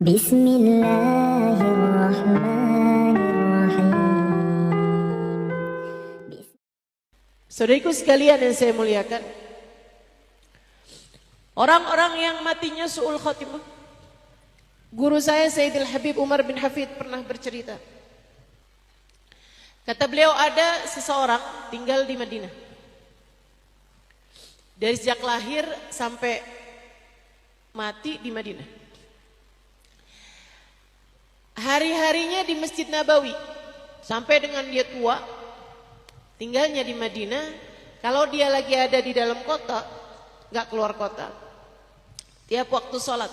Bismillahirrahmanirrahim. Saudariku sekalian yang saya muliakan, orang-orang yang matinya su'ul khatimah. Guru saya Sayyidil Habib Umar bin Hafid pernah bercerita. Kata beliau, ada seseorang tinggal di Madinah. Dari sejak lahir sampai mati di Madinah. Hari-harinya di Masjid Nabawi. Sampai dengan dia tua, tinggalnya di Madinah. Kalau dia lagi ada di dalam kota, gak keluar kota, tiap waktu sholat,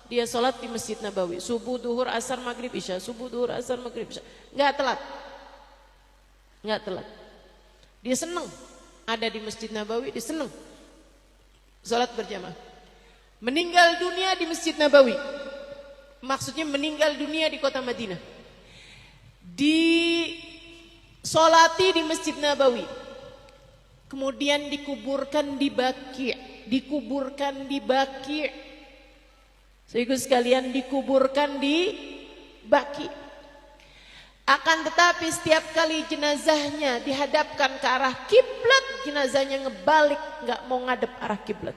dia sholat di Masjid Nabawi. Subuh, duhur, asar, maghrib, isya. Subuh, duhur, asar, maghrib, isya. Gak telat. Gak telat. Dia senang ada di Masjid Nabawi, dia senang sholat berjamaah. Meninggal dunia di Masjid Nabawi. Maksudnya meninggal dunia di kota Madinah. Disolati di Masjid Nabawi. Kemudian dikuburkan di Baqi'. Dikuburkan di Baqi'. Saudaraku sekalian, dikuburkan di Baqi'. Akan tetapi setiap kali jenazahnya dihadapkan ke arah kiblat, jenazahnya ngebalik, nggak mau ngadep arah kiblat.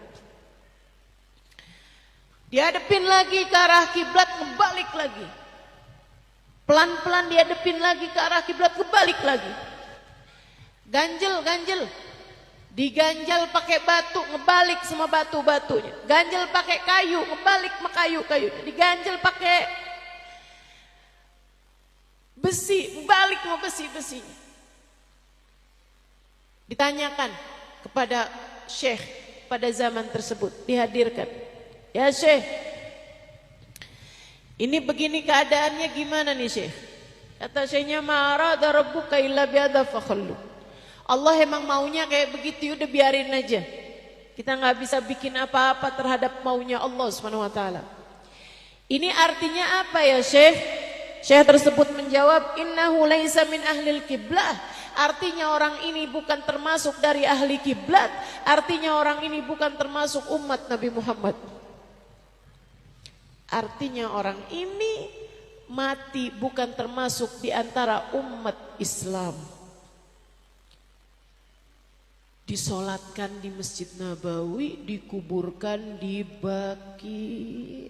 Dihadapin lagi ke arah kiblat, ngebalik lagi. Pelan-pelan dihadapin lagi ke arah kiblat, kebalik lagi. Ganjel. Diganjal pakai batu, ngebalik semua batu-batunya. Ganjel pakai kayu, ngebalik sama kayu-kayu. Diganjel pakai besi, ngebalik sama besi-besinya. Ditanyakan kepada syekh pada zaman tersebut, dihadirkan. Ya Syekh, ini begini keadaannya gimana nih Syekh? Kata Syekhnya, ma'arada rabbuka illa bi'adha fakhallu. Allah emang maunya kayak begitu, udah biarin aja. Kita gak bisa bikin apa-apa terhadap maunya Allah SWT. Ini artinya apa ya Syekh? Syekh tersebut menjawab, innahu laisa min ahlil kiblah. Artinya orang ini bukan termasuk dari ahli kiblat. Artinya orang ini bukan termasuk umat Nabi Muhammad. Artinya orang ini mati bukan termasuk di antara umat Islam. Disolatkan di Masjid Nabawi, dikuburkan di Baqi'.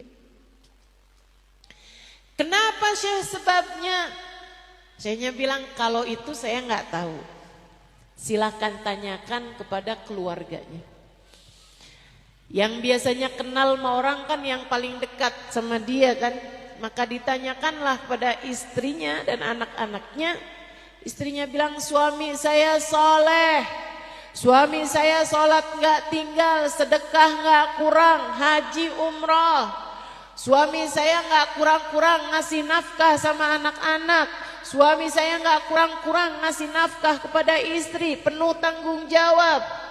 Kenapa Syekh sebabnya? Syekhnya bilang kalau itu saya nggak tahu. Silakan tanyakan kepada keluarganya. Yang biasanya kenal sama orang kan yang paling dekat sama dia kan. Maka ditanyakanlah pada istrinya dan anak-anaknya. Istrinya bilang, suami saya soleh. Suami saya sholat gak tinggal, sedekah gak kurang, haji umroh. Suami saya gak kurang-kurang ngasih nafkah sama anak-anak. Suami saya gak kurang-kurang ngasih nafkah kepada istri, penuh tanggung jawab.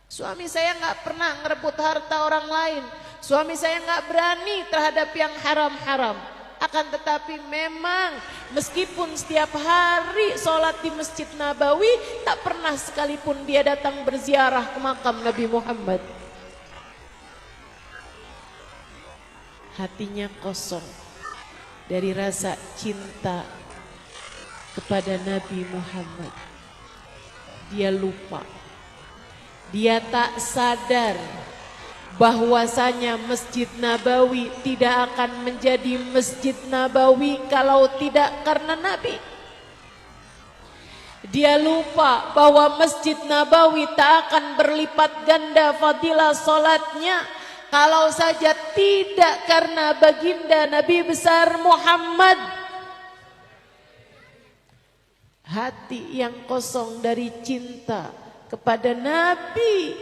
Suami saya gak pernah ngerebut harta orang lain. Suami saya gak berani terhadap yang haram-haram. Akan tetapi memang meskipun setiap hari sholat di Masjid Nabawi, tak pernah sekalipun dia datang berziarah ke makam Nabi Muhammad. Hatinya kosong dari rasa cinta kepada Nabi Muhammad. Dia lupa. Dia tak sadar bahwasanya Masjid Nabawi tidak akan menjadi Masjid Nabawi kalau tidak karena Nabi. Dia lupa bahwa Masjid Nabawi tak akan berlipat ganda fadilah solatnya kalau saja tidak karena baginda Nabi besar Muhammad. Hati yang kosong dari cinta kepada Nabi,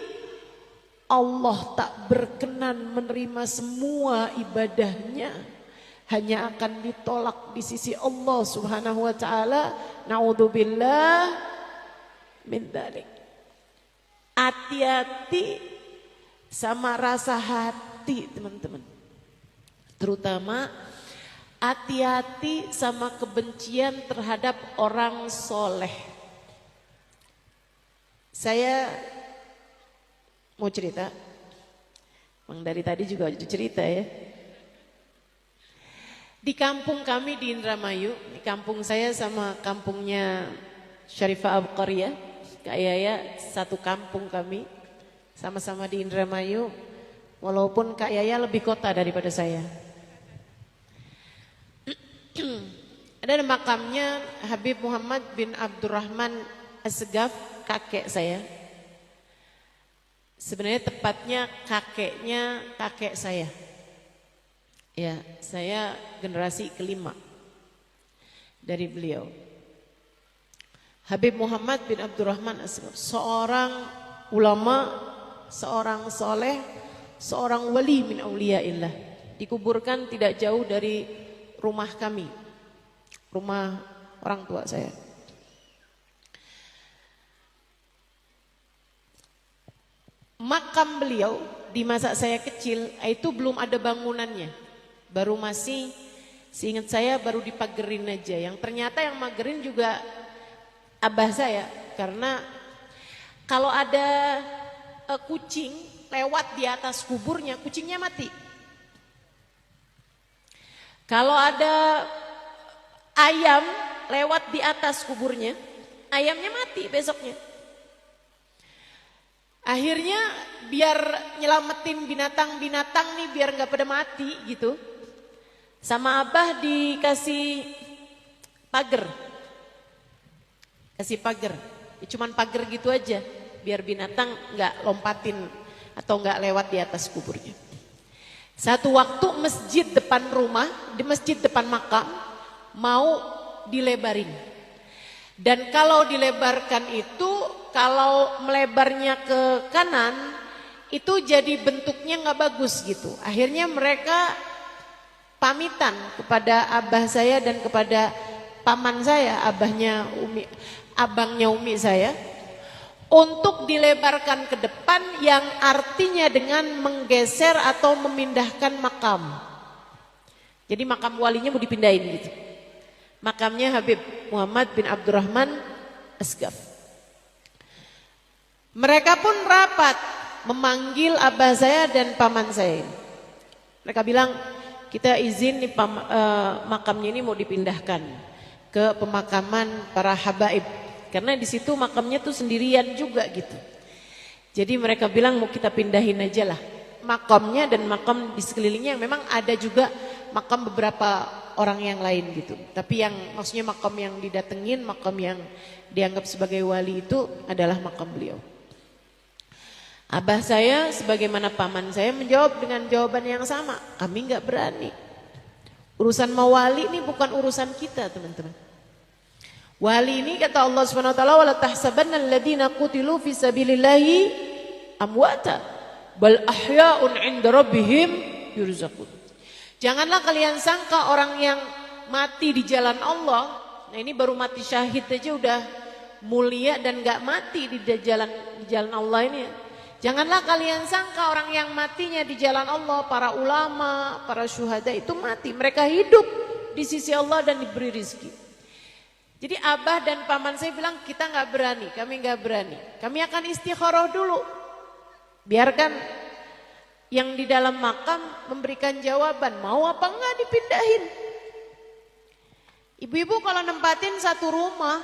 Allah tak berkenan menerima semua ibadahnya. Hanya akan ditolak di sisi Allah Subhanahu wa ta'ala. Na'udzubillah min dzalik. Hati-hati sama rasa hati teman-teman. Terutama hati-hati sama kebencian terhadap orang soleh. Saya mau cerita, Bang dari tadi juga cerita ya. Di kampung kami di Indramayu, di kampung saya sama kampungnya Syarifah Abqariyah, Kak Yaya satu kampung kami, sama-sama di Indramayu, walaupun Kak Yaya lebih kota daripada saya. Ada makamnya Habib Muhammad bin Abdurrahman As-Segaf, kakek saya. Sebenarnya tepatnya kakeknya kakek saya. Ya, saya generasi kelima dari beliau. Habib Muhammad bin Abdurrahman As-Segaf, seorang ulama, seorang soleh, seorang wali min auliyaillah. Dikuburkan tidak jauh dari rumah kami, rumah orang tua saya. Makam beliau di masa saya kecil itu belum ada bangunannya. Baru masih, seingat saya baru dipagerin aja. Yang ternyata yang magerin juga abah saya. Karena kalau ada kucing lewat di atas kuburnya, kucingnya mati. Kalau ada ayam lewat di atas kuburnya, ayamnya mati besoknya. Akhirnya biar nyelamatin binatang-binatang nih biar gak pada mati gitu. Sama abah dikasih pagar. Kasih pagar. Ya cuman pagar gitu aja. Biar binatang gak lompatin atau gak lewat di atas kuburnya. Satu waktu masjid depan rumah, di masjid depan makam mau dilebarin. Dan kalau dilebarkan itu, kalau melebarnya ke kanan, itu jadi bentuknya gak bagus gitu. Akhirnya mereka pamitan kepada abah saya dan kepada paman saya, abangnya umi saya, untuk dilebarkan ke depan yang artinya dengan menggeser atau memindahkan makam. Jadi makam walinya mau dipindahin gitu. Makamnya Habib Muhammad bin Abdurrahman As-Segaf. Mereka pun rapat memanggil abah saya dan paman saya. Mereka bilang, kita izin nih makamnya ini mau dipindahkan ke pemakaman para habaib. Karena di situ makamnya tuh sendirian juga gitu. Jadi mereka bilang mau kita pindahin aja lah makamnya dan makam di sekelilingnya yang memang ada juga makam beberapa orang yang lain gitu. Tapi yang maksudnya makam yang didatengin, makam yang dianggap sebagai wali itu adalah makam beliau. Abah saya sebagaimana paman saya menjawab dengan jawaban yang sama. Kami enggak berani. Urusan mau wali ini bukan urusan kita, teman-teman. Wali ini kata Allah Subhanahu wa taala, wala tahsabanna alladziina qutilu fi sabilillahi amwata bal ahya'un 'inda rabbihim yurzaqun. Janganlah kalian sangka orang yang mati di jalan Allah, nah ini baru mati syahid aja udah mulia dan enggak mati di jalan Allah ini. Janganlah kalian sangka orang yang matinya di jalan Allah, para ulama, para syuhada itu mati. Mereka hidup di sisi Allah dan diberi rizki. Jadi abah dan paman saya bilang kita nggak berani, kami nggak berani. Kami akan istikharah dulu. Biarkan yang di dalam makam memberikan jawaban, mau apa enggak dipindahin. Ibu-ibu kalau nempatin satu rumah,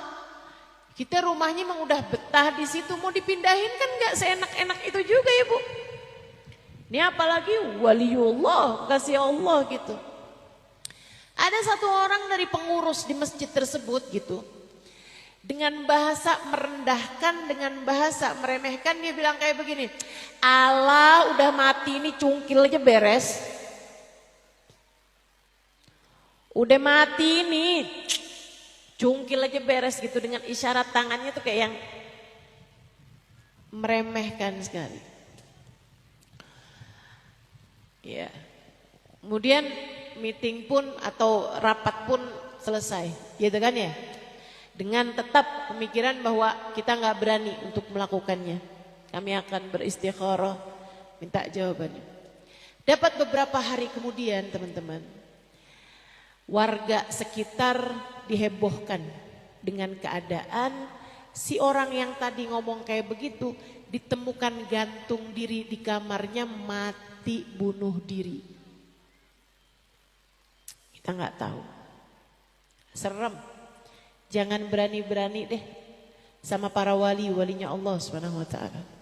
kita rumahnya memang udah betah di situ, mau dipindahin kan nggak seenak-enak itu juga ya Bu. Ini apalagi waliullah, kasih Allah gitu. Ada satu orang dari pengurus di masjid tersebut gitu. Dengan bahasa merendahkan, dengan bahasa meremehkan dia bilang kayak begini. Allah udah mati ini cungkil aja beres. Udah mati ini cungkil aja beres gitu, dengan isyarat tangannya tuh kayak yang meremehkan sekali. Ya. Kemudian meeting pun atau rapat pun selesai, gitu kan ya? Dengan tetap pemikiran bahwa kita nggak berani untuk melakukannya. Kami akan beristikharah, minta jawabannya. Dapat beberapa hari kemudian teman-teman, warga sekitar dihebohkan dengan keadaan si orang yang tadi ngomong kayak begitu ditemukan gantung diri di kamarnya, mati bunuh diri. Kita nggak tahu. Serem. Jangan berani-berani deh sama para walinya Allah Subhanahu wa taala.